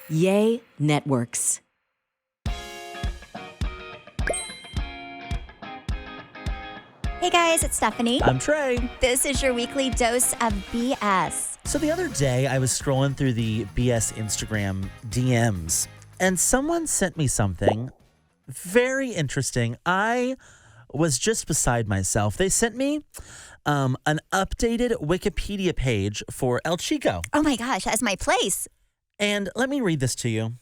Yay Networks. Hey guys, it's Stephanie. I'm Trey. This is your weekly dose of BS. So the other day, I was scrolling through the BS Instagram DMs, and someone sent me something very interesting. I was just beside myself. They sent me an updated Wikipedia page for El Chico. Oh my gosh, that's my place. And let me read this to you.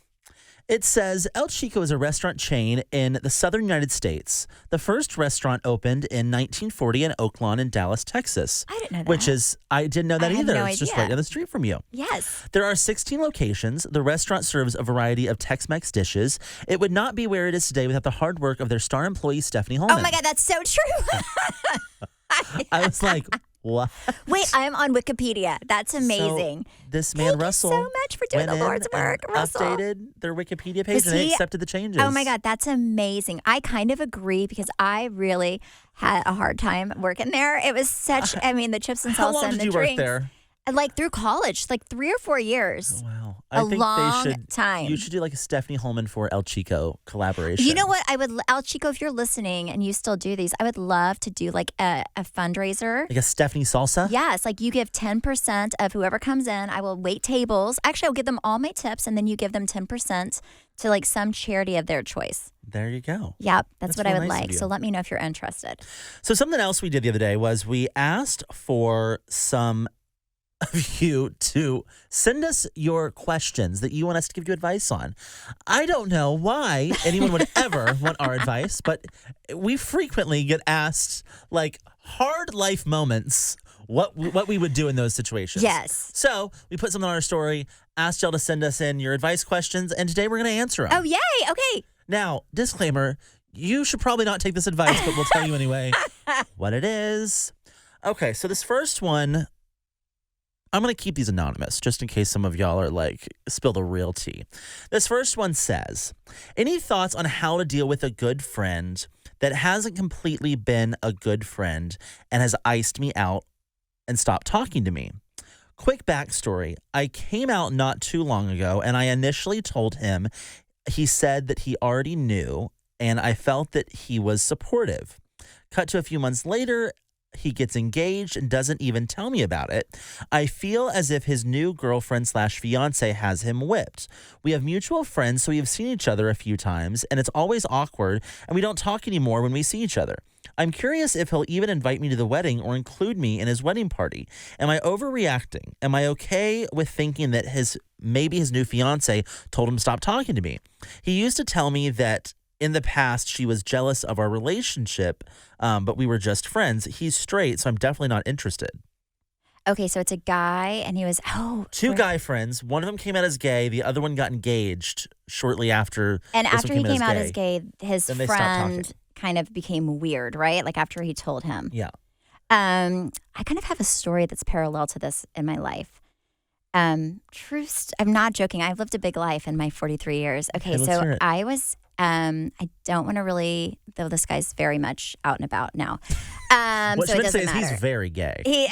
It says, El Chico is a restaurant chain in the southern United States. The first restaurant opened in 1940 in Oak Lawn in Dallas, Texas. I didn't know that. I didn't know that I had either. no It's just idea. right down the street from you. Yes. There are 16 locations. The restaurant serves a variety of Tex-Mex dishes. It would not be where it is today without the hard work of their star employee, Stephanie Holman. Oh my God, that's so true. I was like, what? Wait, I'm on Wikipedia. That's amazing. So this man, Russell, Thank you so much for doing went the Lord's in work, and Russell. updated their Wikipedia page Was and they he- accepted the changes. Oh my God, that's amazing. I kind of agree because I really had a hard time working there. It was such, the chips and salsa How long and did the you drinks. work there? Like through college, like 3 or 4 years. Oh, wow. A I think long they should, time. You should do like a Stephanie Holman for El Chico collaboration. You know what? El Chico, if you're listening and you still do these, I would love to do like a fundraiser. Like a Stephanie salsa? Yes, like you give 10% of whoever comes in. I will wait tables. Actually, I'll give them all my tips and then you give them 10% to like some charity of their choice. There you go. Yep, that's what I real would nice of like. you. So let me know if you're interested. So something else we did the other day was we asked for some of you to send us your questions that you want us to give you advice on. I don't know why anyone would ever want our advice, but we frequently get asked like hard life moments, what we would do in those situations. Yes. So we put something on our story, asked y'all to send us in your advice questions, and today we're going to answer them. Oh, yay. Okay. Now, disclaimer, you should probably not take this advice, but we'll tell you anyway what it is. Okay, so this first one, I'm going to keep these anonymous just in case some of y'all are like, spill the real tea. This first one says, any thoughts on how to deal with a good friend that hasn't completely been a good friend and has iced me out and stopped talking to me? Quick backstory. I came out not too long ago and I initially told him. He said that he already knew and I felt that he was supportive. Cut to a few months later, he gets engaged and doesn't even tell me about it. I feel as if his new girlfriend/fiance has him whipped. We have mutual friends, so we have seen each other a few times, and it's always awkward, and we don't talk anymore when we see each other. I'm curious if he'll even invite me to the wedding or include me in his wedding party. Am I overreacting? Am I okay with thinking that maybe his new fiance told him to stop talking to me? He used to tell me that in the past, she was jealous of our relationship, but we were just friends. He's straight, so I'm definitely not interested. Okay, so it's a guy and he was, Two guy friends. One of them came out as gay. The other one got engaged shortly after. And this after one he came out gay. as gay, his Then they stopped friend talking. kind of became weird, right? Like after he told him. Yeah. I kind of have a story that's parallel to this in my life. I'm not joking. I've lived a big life in my 43 years. Okay, let's so hear it. I was, I don't want to really, though this guy's very much out and about now. What So she it meant to say doesn't is matter. he's very gay.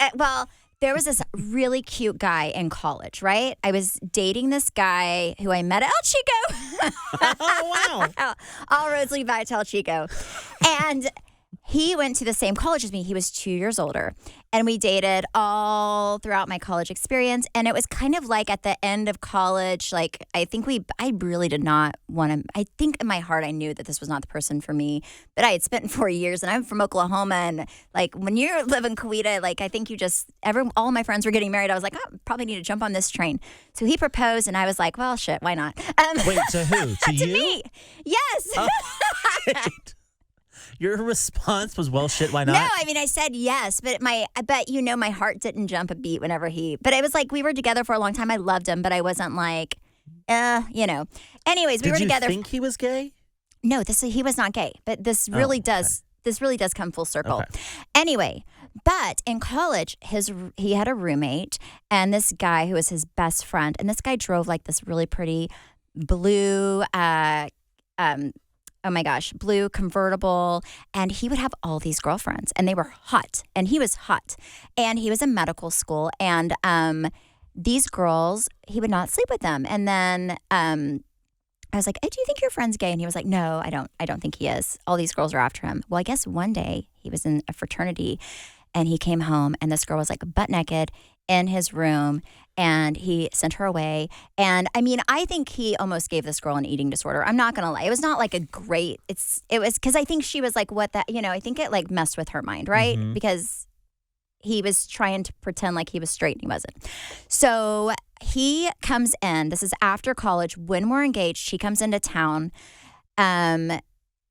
There was this really cute guy in college, right? I was dating this guy who I met at El Chico. Oh, wow. All roads lead back to El Chico. And he went to the same college as me. He was 2 years older. And we dated all throughout my college experience. And it was kind of like at the end of college, like I really did not want to, I think in my heart I knew that this was not the person for me. But I had spent 4 years and I'm from Oklahoma. And like when you live in Coweta, like I think all my friends were getting married. I was like, probably need to jump on this train. So he proposed and I was like, well, shit, why not? Wait, to who? To to you? me. Yes. Oh, your response was, well, shit, why not? No, I said yes, but my heart didn't jump a beat whenever but it was like we were together for a long time. I loved him, but I wasn't like, Anyways, we were together. Did you think he was gay? No, he was not gay, but this really does come full circle. Okay. Anyway, but in college, he had a roommate and this guy who was his best friend, and this guy drove like this really pretty blue blue convertible, and he would have all these girlfriends, and they were hot, and he was hot, and he was in medical school, and these girls, he would not sleep with them. And then I was like, hey, do you think your friend's gay? And he was like, no, I don't think he is. All these girls are after him. Well, I guess one day he was in a fraternity and he came home and this girl was like butt naked in his room and he sent her away. And I mean, I think he almost gave this girl an eating disorder. I'm not going to lie. It was not like a great, it was because I think she was like, what that, I think it like messed with her mind, right? Mm-hmm. Because he was trying to pretend like he was straight and he wasn't. So he comes in. This is after college when we're engaged. He comes into town and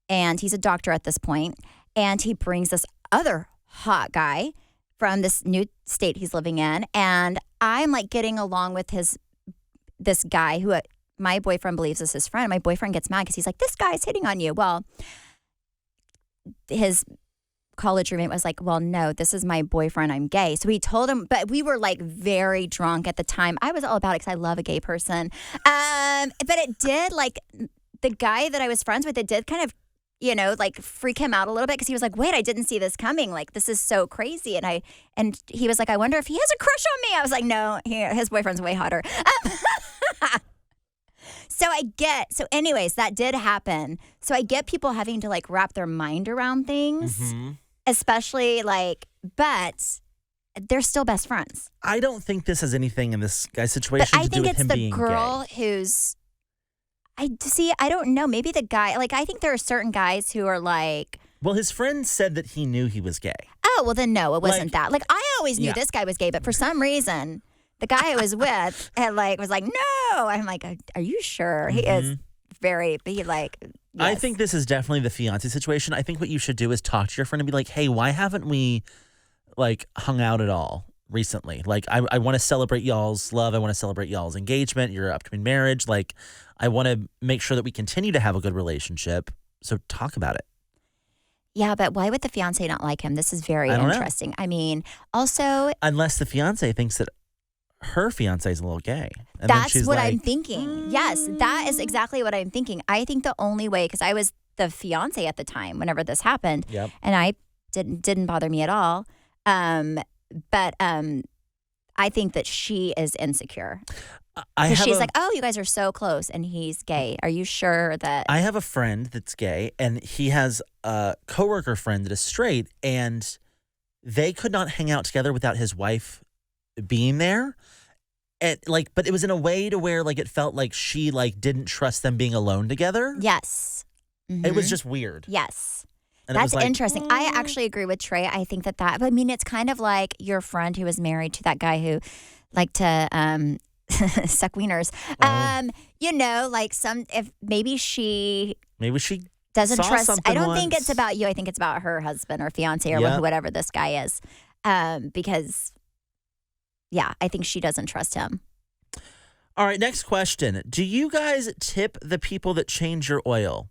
he's a doctor at this point. And he brings this other hot guy from this new state he's living in. And I'm like getting along with this guy who my boyfriend believes is his friend. My boyfriend gets mad because he's like, this guy's hitting on you. Well, his college roommate was like, well, no, this is my boyfriend. I'm gay. So he told him, but we were like very drunk at the time. I was all about it because I love a gay person. But it did like the guy that I was friends with, it did kind of, like freak him out a little bit because he was like, wait, I didn't see this coming. Like, this is so crazy. And he was like, I wonder if he has a crush on me. I was like, no, his boyfriend's way hotter. So anyways, that did happen. So I get people having to like wrap their mind around things, especially but they're still best friends. I don't think this has anything in this guy's situation to do with him being gay. But I think it's the girl who's, I don't know. Maybe the guy, I think there are certain guys who are like. Well, his friend said that he knew he was gay. Oh, well then no, it wasn't that. I always knew this guy was gay, but for some reason, the guy I was with had was like, no. I'm like, are you sure? He is yes. I think this is definitely the fiance situation. I think what you should do is talk to your friend and be like, hey, why haven't we hung out at all recently? I want to celebrate y'all's love. I want to celebrate y'all's engagement, your upcoming marriage. I want to make sure that we continue to have a good relationship. So talk about it. Yeah, but why would the fiance not like him? This is very interesting. I mean, also. Unless the fiance thinks that her fiance is a little gay. And that's what I'm thinking. Yes, that is exactly what I'm thinking. I think the only way, because I was the fiance at the time whenever this happened, and I didn't bother me at all. But I think that she is insecure. She's like, oh, you guys are so close, and he's gay. Are you sure that? I have a friend that's gay, and he has a coworker friend that is straight, and they could not hang out together without his wife being there. And but it was in a way to where it felt like she didn't trust them being alone together. Yes. Mm-hmm. It was just weird. Yes. And that's interesting. I actually agree with Trey. I think that I mean, it's kind of like your friend who was married to that guy who liked to suck wieners. If maybe she doesn't trust. I don't think it's about you. I think it's about her husband or fiance or whatever this guy is. Because I think she doesn't trust him. All right, next question. Do you guys tip the people that change your oil?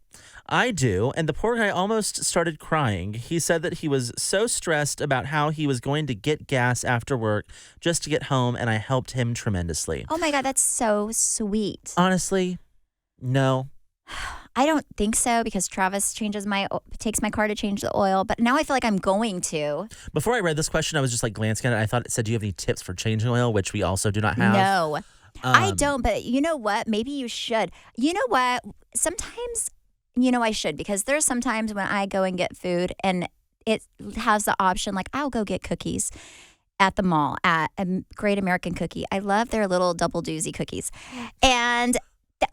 I do, and the poor guy almost started crying. He said that he was so stressed about how he was going to get gas after work just to get home, and I helped him tremendously. Oh my God, that's so sweet. Honestly, no. I don't think so because Travis takes my car to change the oil, but now I feel like I'm going to. Before I read this question, I was just glancing at it. I thought it said, do you have any tips for changing oil, which we also do not have? No, I don't, but you know what? Maybe you should. You know what? Sometimes, I should because there's sometimes when I go and get food and it has the option, I'll go get cookies at the mall at a Great American Cookie. I love their little double doozy cookies. And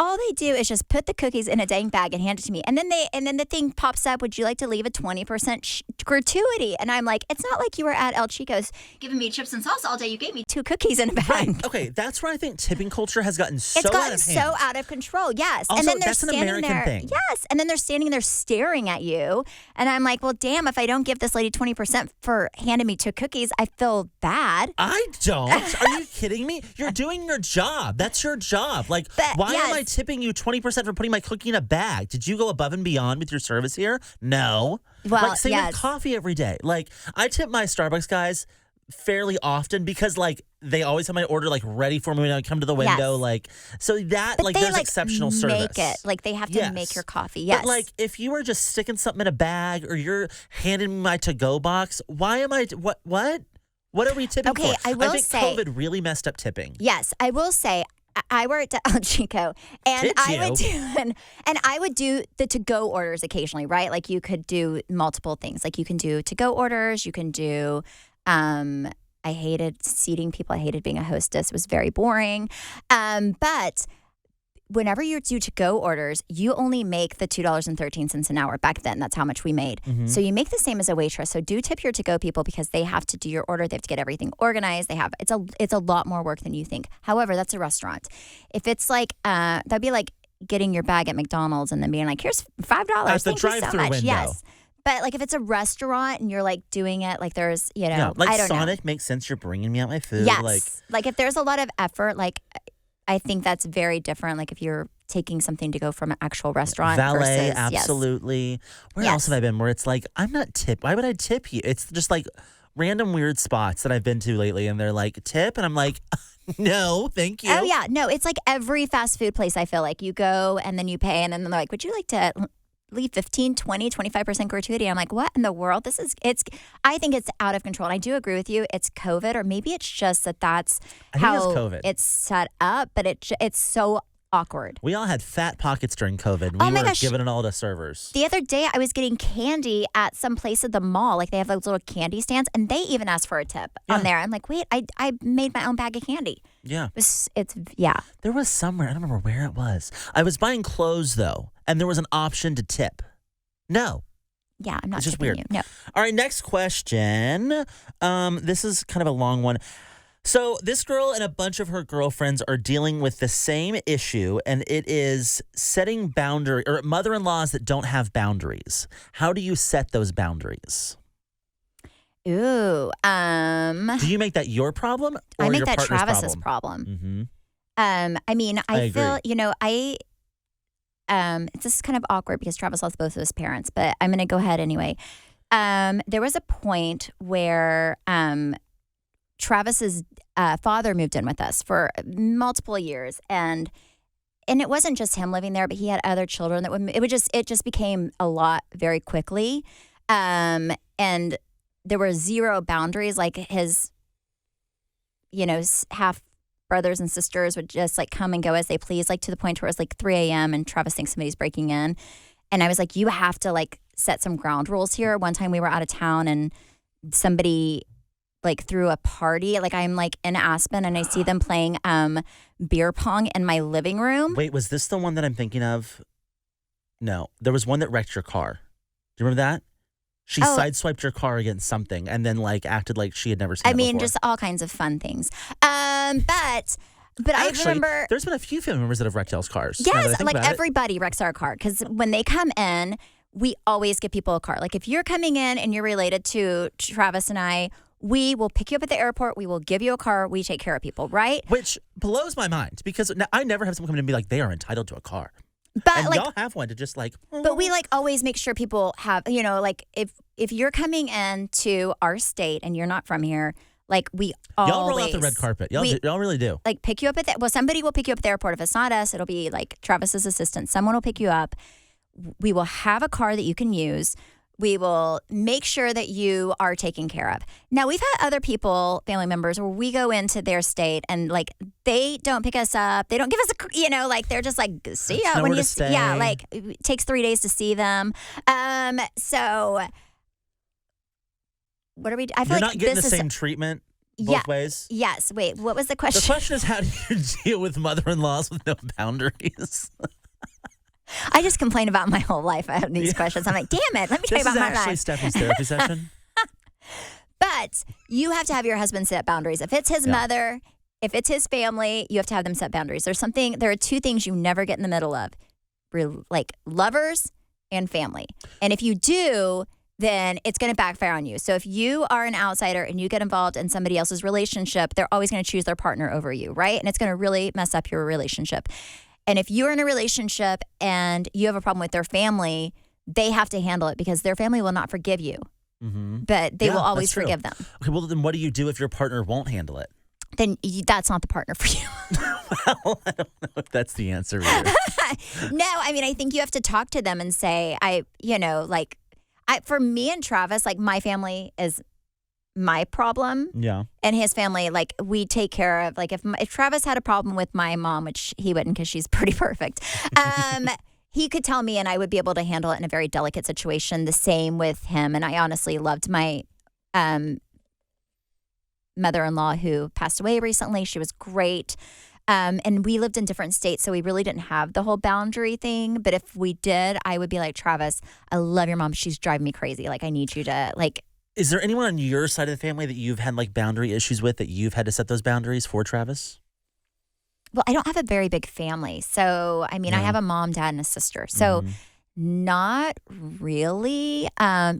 all they do is just put the cookies in a dang bag and hand it to me. And then the thing pops up, would you like to leave a 20% gratuity? And I'm like, it's not like you were at El Chico's giving me chips and salsa all day. You gave me 2 cookies in a bag. Right. Okay, that's where I think tipping culture has gotten so out of hand. It's gotten so out of control, yes. Also, and then they're that's an American thing. Yes, and then they're standing there staring at you. And I'm like, well, damn, if I don't give this lady 20% for handing me 2 cookies, I feel bad. I don't. Are you kidding me? You're doing your job. That's your job. Why am I tipping you 20% for putting my cookie in a bag? Did you go above and beyond with your service here? No. Well, same with coffee every day. I tip my Starbucks guys fairly often because they always have my order ready for me when I come to the window. So that but there's exceptional service. Make it they have to make your coffee. Yes. But if you were just sticking something in a bag or you're handing me my to-go box, why am I what? What are we tipping Okay, for? I will think say- COVID really messed up tipping. Yes, I will say I worked at Chico, and Did I would you? do and I would do the to-go orders occasionally, right? Like you could do multiple things. Like you can do to-go orders. You can do. I hated seating people. I hated being a hostess. It was very boring. But whenever you do to-go orders, you only make the $2.13 an hour. Back then, that's how much we made. Mm-hmm. So you make the same as a waitress. So do tip your to-go people because they have to do your order. They have to get everything organized. It's a lot more work than you think. However, that's a restaurant. If it's like that'd be like getting your bag at McDonald's and then being like, here's $5. At the Thank you so drive-thru much. window. Yes. But like if it's a restaurant and you're like doing it, like there's, Yeah, like I don't Sonic know. makes sense. You're bringing me out my food. Yes. Like if there's a lot of effort, like I think that's very different. Like if you're taking something to go from an actual restaurant Valet, versus absolutely. Where Yes. else have I been where it's like, I'm not tip. Why would I tip you? It's just like random weird spots that I've been to lately and they're like, tip? And I'm like, no, thank you. Oh yeah, no, it's like every fast food place. I feel like you go and then you pay and then they're like, would you like to leave 15, 20, 25% gratuity? I'm like, what in the world? I think it's out of control. And I do agree with you. It's COVID, or maybe it's just that's I think how it's COVID. it's set up, but it's so awkward. We all had fat pockets during COVID. Oh We my were gosh. giving it all to servers. The other day, I was getting candy at some place at the mall. Like they have those little candy stands, and they even asked for a tip on Yeah. there. I'm like, wait, I made my own bag of candy. Yeah. Yeah. There was somewhere, I don't remember where it was. I was buying clothes though, and there was an option to tip. No. Yeah, I'm not It's just tipping weird. you. No. All right, next question. This is kind of a long one. So this girl and a bunch of her girlfriends are dealing with the same issue, and it is setting boundary or mother-in-laws that don't have boundaries. How do you set those boundaries? Ooh. Do you make that your problem or I make your that partner's Travis's problem? problem. I mean, I feel, agree. it's just kind of awkward because Travis lost both of his parents, but I'm going to go ahead anyway. There was a point where Travis's father moved in with us for multiple years, and it wasn't just him living there, but he had other children it just became a lot very quickly. And there were zero boundaries. Like his, half brothers and sisters would just like come and go as they please, like to the point where it was like 3 a.m. and Travis thinks somebody's breaking in. And I was like, you have to like set some ground rules here. One time we were out of town and somebody like threw a party. Like I'm like in Aspen and I see them playing beer pong in my living room. Wait, was this the one that I'm thinking of? No, there was one that wrecked your car. Do you remember that? She sideswiped your car against something and then like acted like she had never seen it before. Just all kinds of fun things. But Actually, I remember there's been a few family members that have wrecked y'all's cars. now that I yes, think like about it. everybody wrecks our car because when they come in, we always give people a car. Like if you're coming in and you're related to Travis and I, we will pick you up at the airport. We will give you a car. We take care of people, right? Which blows my mind because I never have someone come in and be like, they are entitled to a car. But And like, y'all have one to just like. but we like always make sure people have, like if you're coming into our state and you're not from here, like we always Y'all roll out the red carpet. Y'all really do. like pick you up at somebody will pick you up at the airport. If it's not us, it'll be like Travis's assistant. Someone will pick you up. We will have a car that you can use. We will make sure that you are taken care of. Now, we've had other people, family members, where we go into their state and like they don't pick us up. They don't give us like they're just like, see ya when Nowhere you to stay. yeah, like it takes 3 days to see them. So what are we? I feel You're like not getting the this is same treatment Yeah. both ways. yes. Wait, what was the question? The question is, how do you deal with mother-in-laws with no boundaries? I just complain about my whole life. I have these questions. I'm like, damn it. Let me tell you This is about my actually life. Stephanie's therapy session. But you have to have your husband set boundaries. If it's his mother, if it's his family, you have to have them set boundaries. There are two things you never get in the middle of, like lovers and family. And if you do, then it's going to backfire on you. So if you are an outsider and you get involved in somebody else's relationship, they're always going to choose their partner over you, right? And it's going to really mess up your relationship. And if you're in a relationship and you have a problem with their family, they have to handle it because their family will not forgive you. Mm-hmm. But they will that's always true. forgive them. Okay, well, then what do you do if your partner won't handle it? Then that's not the partner for you. Well, I don't know if that's the answer either. No, I mean, I think you have to talk to them and say, for me and Travis, like my family is my problem. Yeah. And his family, like, we take care of, like, if Travis had a problem with my mom, which he wouldn't because she's pretty perfect, he could tell me and I would be able to handle it in a very delicate situation. The same with him. And I honestly loved my mother-in-law who passed away recently. She was great. And we lived in different states, so we really didn't have the whole boundary thing. But if we did, I would be like, Travis, I love your mom. She's driving me crazy. Like, I need you to, like... Is there anyone on your side of the family that you've had like boundary issues with that you've had to set those boundaries for, Travis? Well, I don't have a very big family. So, I mean, I have a mom, dad, and a sister. So, not really.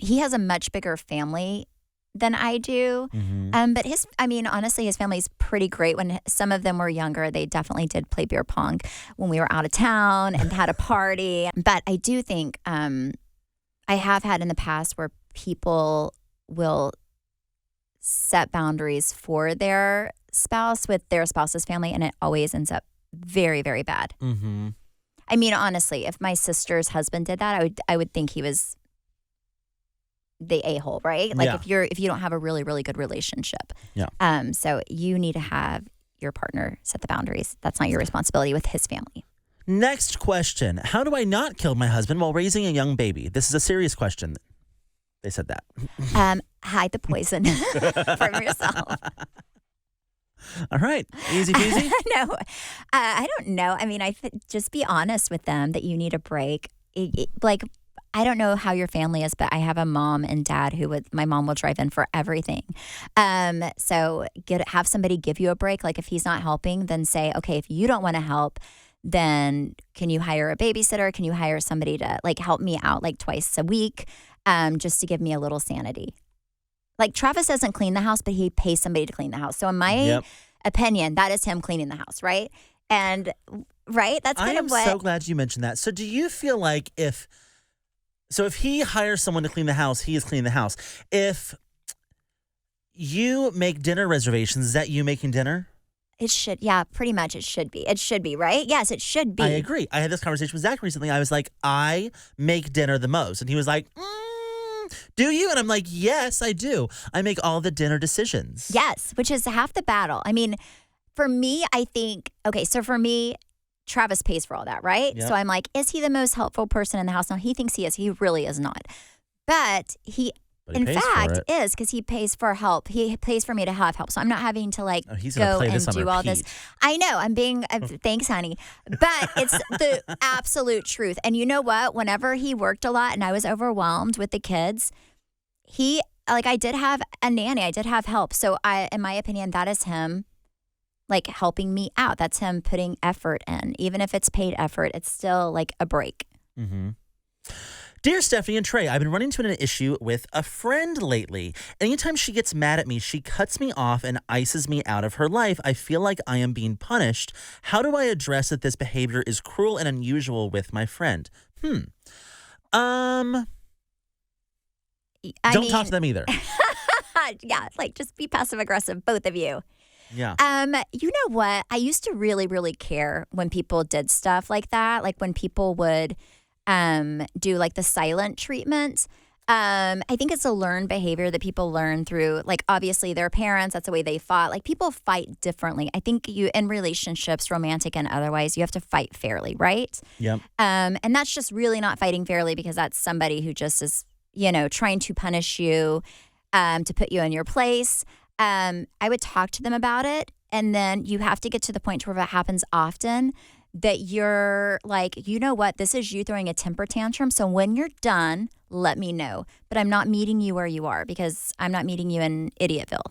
He has a much bigger family than I do. But honestly, his family's pretty great. When some of them were younger, they definitely did play beer pong when we were out of town and had a party. But I do think I have had in the past where people will set boundaries for their spouse with their spouse's family, and it always ends up very, very bad. I mean, honestly, if my sister's husband did that, I would think he was the a-hole, right? Like if you don't have a really, really good relationship. Yeah. So you need to have your partner set the boundaries. That's not your responsibility with his family. Next question. How do I not kill my husband while raising a young baby? This is a serious question. They said that. Hide the poison from yourself. All right. Easy peasy? No, I don't know. I mean, just be honest with them that you need a break. Like, I don't know how your family is, but I have a mom and dad my mom will drive in for everything. So have somebody give you a break. Like, if he's not helping, then say, okay, if you don't want to help, then can you hire a babysitter? Can you hire somebody to like help me out like twice a week, just to give me a little sanity? Like, Travis doesn't clean the house, but he pays somebody to clean the house. So in my opinion, that is him cleaning the house, right? And right, that's kind of what. I am so glad you mentioned that. So do you feel like if he hires someone to clean the house, he is cleaning the house. If you make dinner reservations, is that you making dinner? It should, yeah, pretty much it should be. It should be, right? Yes, it should be. I agree. I had this conversation with Zach recently. I was like, I make dinner the most. And he was like, do you? And I'm like, yes, I do. I make all the dinner decisions. Yes, which is half the battle. I mean, for me, I think, okay, so for me, Travis pays for all that, right? Yep. So I'm like, is he the most helpful person in the house? No, he thinks he is. He really is not. But he in fact is, because he pays for help. He pays for me to have help. So I'm not having to like go and do all this. I know. I'm being, thanks, honey. But it's the absolute truth. And you know what? Whenever he worked a lot and I was overwhelmed with the kids, I did have a nanny. I did have help. So in my opinion, that is him like helping me out. That's him putting effort in. Even if it's paid effort, it's still like a break. Mm-hmm. Dear Stephanie and Trey, I've been running into an issue with a friend lately. Anytime she gets mad at me, she cuts me off and ices me out of her life. I feel like I am being punished. How do I address that this behavior is cruel and unusual with my friend? Don't talk to them either. Yeah, like just be passive aggressive, both of you. Yeah. You know what? I used to really, really care when people did stuff like that. Like when people would do like the silent treatment. I think it's a learned behavior that people learn through, like, obviously their parents, that's the way they fought. Like, people fight differently. I think in relationships, romantic and otherwise, you have to fight fairly, right? Yep. And that's just really not fighting fairly, because that's somebody who just is, trying to punish you, to put you in your place. I would talk to them about it. And then you have to get to the point where it happens often that you're like, you know what, this is you throwing a temper tantrum. So when you're done, let me know. But I'm not meeting you where you are, because I'm not meeting you in Idiotville.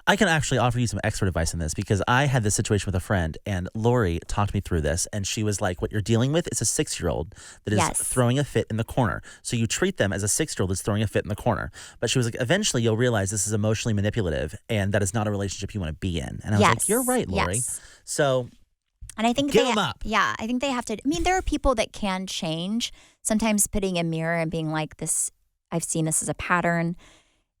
I can actually offer you some expert advice on this, because I had this situation with a friend, and Lori talked me through this, and she was like, what you're dealing with is a 6-year-old that is throwing a fit in the corner. So you treat them as a 6-year-old that's throwing a fit in the corner. But she was like, eventually you'll realize this is emotionally manipulative, and that is not a relationship you want to be in. And I was like, you're right, Lori. Yes. So... And I think give them up. Yeah, I think they have to. I mean, there are people that can change. Sometimes putting a mirror and being like, this, I've seen this as a pattern.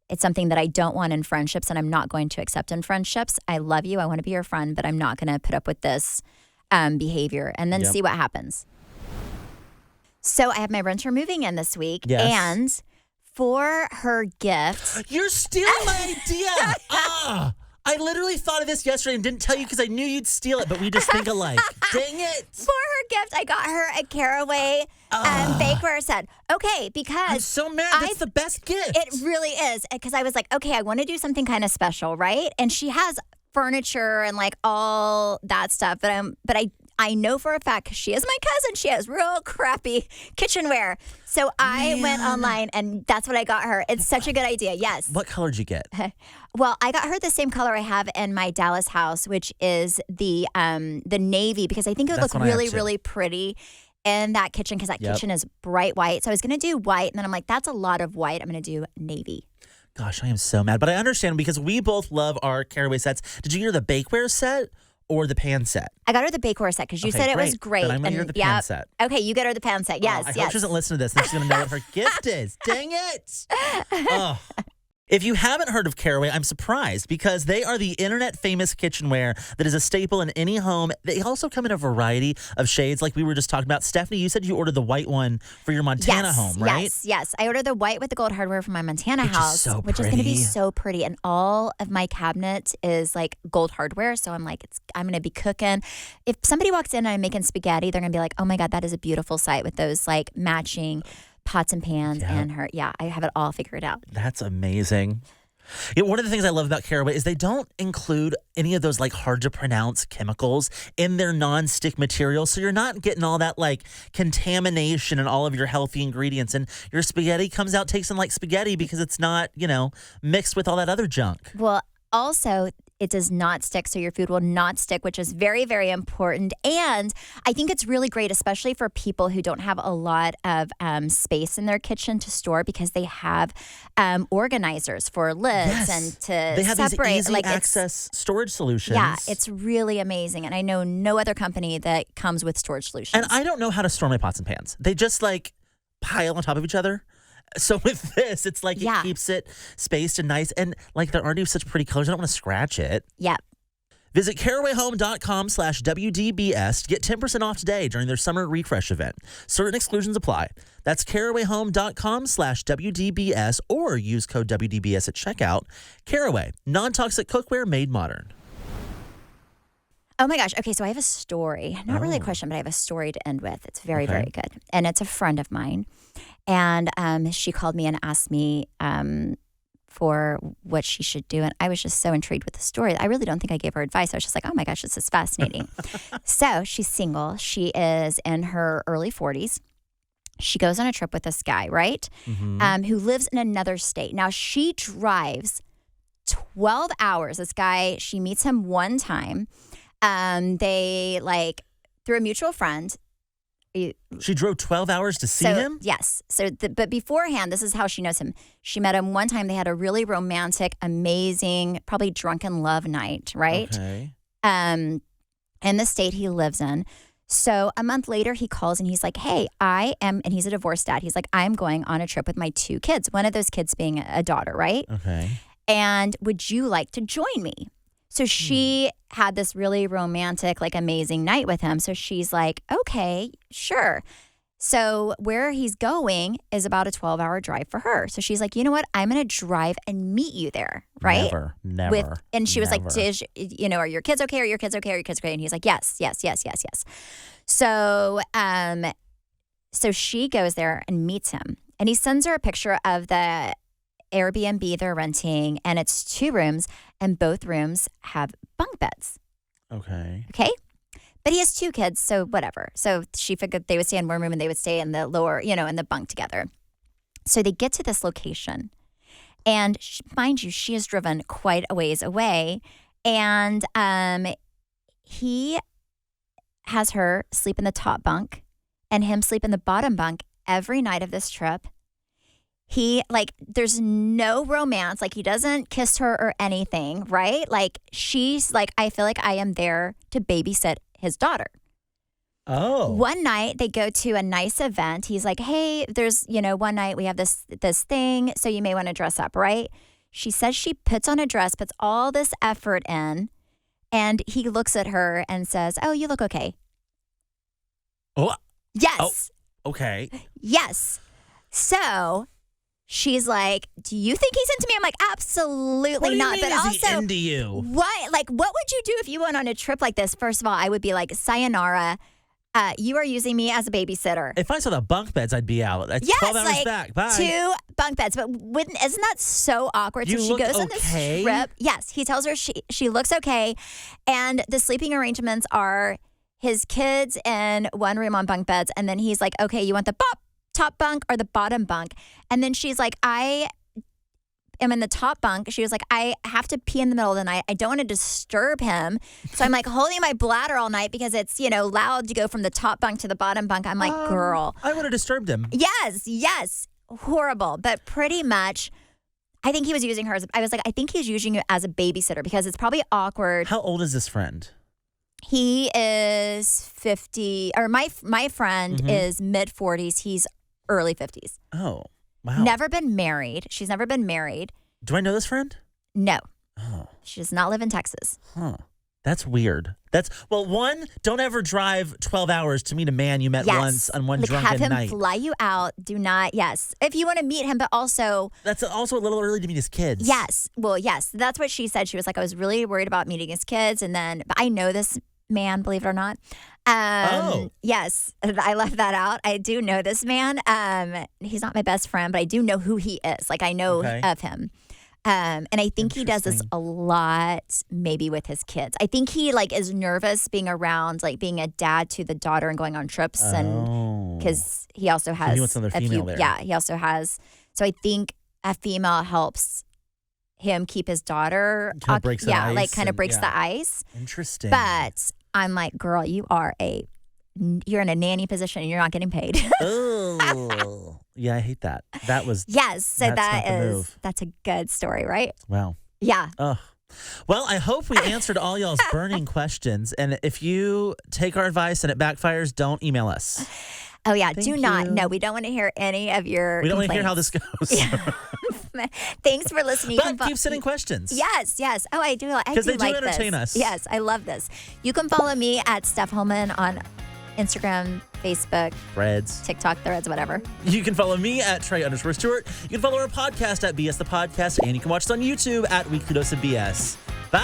It's something that I don't want in friendships, and I'm not going to accept in friendships. I love you. I want to be your friend, but I'm not going to put up with this behavior, and then see what happens. So I have my renter moving in this week. Yes. And For her gift. You're stealing my idea. I literally thought of this yesterday and didn't tell you because I knew you'd steal it, but we just think alike. Dang it. For her gift, I got her a Caraway bakeware set. Okay, because I'm so mad. That's the best gift. It really is. Because I was like, okay, I want to do something kind of special, right? And she has furniture and like all that stuff. But I know for a fact, because she is my cousin, she has real crappy kitchenware. So I went online and that's what I got her. It's such a good idea. Yes. What color did you get? Well, I got her the same color I have in my Dallas house, which is the navy, because I think it would look really, really pretty in that kitchen, because that kitchen is bright white. So I was going to do white, and then I'm like, that's a lot of white. I'm going to do navy. Gosh, I am so mad. But I understand because we both love our Caraway sets. Did you get her the bakeware set or the pan set? I got her the bakeware set because you said it was great. Then I'm going to get her the pan set. Okay, you get her the pan set. Yes, I hope she doesn't listen to this. Then she's going to know what her gift is. Dang it. Oh. If you haven't heard of Caraway, I'm surprised because they are the internet famous kitchenware that is a staple in any home. They also come in a variety of shades like we were just talking about. Stephanie, you said you ordered the white one for your Montana home, right? Yes. I ordered the white with the gold hardware for my Montana house, which is going to be so pretty. And all of my cabinet is like gold hardware. So I'm like, I'm going to be cooking. If somebody walks in and I'm making spaghetti, they're going to be like, oh my God, that is a beautiful sight with those like matching pots and pans and her. Yeah, I have it all figured out. That's amazing. One of the things I love about Caraway is they don't include any of those like hard to pronounce chemicals in their non-stick material. So you're not getting all that like contamination and all of your healthy ingredients. And your spaghetti comes out tasting like spaghetti because it's not, mixed with all that other junk. Well, also, it does not stick, so your food will not stick, which is very, very important. And I think it's really great, especially for people who don't have a lot of space in their kitchen to store, because they have organizers for lids and to they have separate. These easy access storage solutions. Yeah, it's really amazing. And I know no other company that comes with storage solutions. And I don't know how to store my pots and pans. They just like pile on top of each other. So with this, it's like it keeps it spaced and nice. And like they're already such pretty colors. I don't want to scratch it. Yep. Visit carawayhome.com/WDBS to get 10% off today during their summer refresh event. Certain exclusions apply. That's carawayhome.com/WDBS or use code WDBS at checkout. Caraway, non-toxic cookware made modern. Oh my gosh. Okay, so I have a story. Not really a question, but I have a story to end with. It's very, very good. And it's a friend of mine. And she called me and asked me for what she should do. And I was just so intrigued with the story. I really don't think I gave her advice. I was just like, oh my gosh, this is fascinating. So she's single. She is in her early 40s. She goes on a trip with this guy, right? Mm-hmm. Who lives in another state. Now, she drives 12 hours. This guy, she meets him one time. They through a mutual friend. She drove 12 hours to see him? Yes. But beforehand, this is how she knows him. She met him one time. They had a really romantic, amazing, probably drunken love night, right? Okay. In the state he lives in. So a month later, he calls and he's like, hey, and he's a divorced dad. He's like, I'm going on a trip with my 2 kids, one of those kids being a daughter, right? Okay. And would you like to join me? So she had this really romantic, amazing night with him. So she's like, okay, sure. So where he's going is about a 12-hour drive for her. So she's like, you know what? I'm going to drive and meet you there, right? Never. And she was like, are your kids okay? Are your kids okay? Are your kids okay? And he's like, yes. So, so she goes there and meets him. And he sends her a picture of the Airbnb they're renting, and it's 2 rooms, and both rooms have bunk beds. Okay. But he has 2 kids, so whatever. So she figured they would stay in one room and they would stay in the lower, in the bunk together. So they get to this location, and mind you, she has driven quite a ways away, and he has her sleep in the top bunk and him sleep in the bottom bunk every night of this trip. He, there's no romance. He doesn't kiss her or anything, right? She's like, I feel like I am there to babysit his daughter. Oh. One night, they go to a nice event. He's like, hey, there's, one night we have this thing, so you may want to dress up, right? She says she puts on a dress, puts all this effort in, and he looks at her and says, oh, you look okay. Oh. Yes. Oh, okay. Yes. So she's like, do you think he's into me? I'm like, absolutely What do you not. mean, But is he also, into you? what would you do if you went on a trip like this? First of all, I would be like, sayonara. You are using me as a babysitter. If I saw the bunk beds, I'd be out. That's 12 hours like back. Bye. 2 bunk beds. But isn't that so awkward? You so she look goes on okay? this trip. Yes, he tells her she looks okay. And the sleeping arrangements are his kids in one room on bunk beds. And then he's like, okay, you want the top bunk or the bottom bunk? And then she's like, I am in the top bunk. She was like, I have to pee in the middle of the night. I don't want to disturb him. So I'm like holding my bladder all night because it's, loud to go from the top bunk to the bottom bunk. I'm like, girl. I would have disturbed him. Yes. Horrible. But pretty much, I think he was using her I was like, I think he's using you as a babysitter because it's probably awkward. How old is this friend? He is 50, or my friend is mid 40s. He's early 50s. Oh, wow. Never been married. She's never been married. Do I know this friend? No. Oh. She does not live in Texas. Huh. That's weird. One, don't ever drive 12 hours to meet a man you met once on one drunken have him night. fly you out. Do not, yes. If you want to meet him, but also. That's also a little early to meet his kids. Yes. Well, yes. That's what she said. She was like, I was really worried about meeting his kids. And then, but I know this man, believe it or not. Yes. I left that out. I do know this man. He's not my best friend, but I do know who he is. Like I know of him. And I think he does this a lot, maybe with his kids. I think he is nervous being around, being a dad to the daughter and going on trips, and because he also has he wants another female there. Yeah, he also has. So I think a female helps him keep his daughter. Kind of breaks the ice. Breaks the ice. Interesting. But I'm like, girl, you're in a nanny position and you're not getting paid. Oh. Yeah, I hate that. That was yes. So that's a good story, right? Wow. Yeah. Oh. Well, I hope we answered all y'all's burning questions. And if you take our advice and it backfires, don't email us. Oh yeah, Thank do not. you. No, we don't want to hear any of your. We don't want to hear complaints. how this goes. Yeah. Thanks for listening. But keep sending questions. Yes. Oh, I do. Because they do like entertain this. us. Yes, I love this. You can follow me at Steph Holman on Instagram, Facebook, Threads, TikTok, Threads, whatever. You can follow me at Trey_Stewart. You can follow our podcast at BS the Podcast, and you can watch us on YouTube at Weekly Dose of BS. Bye.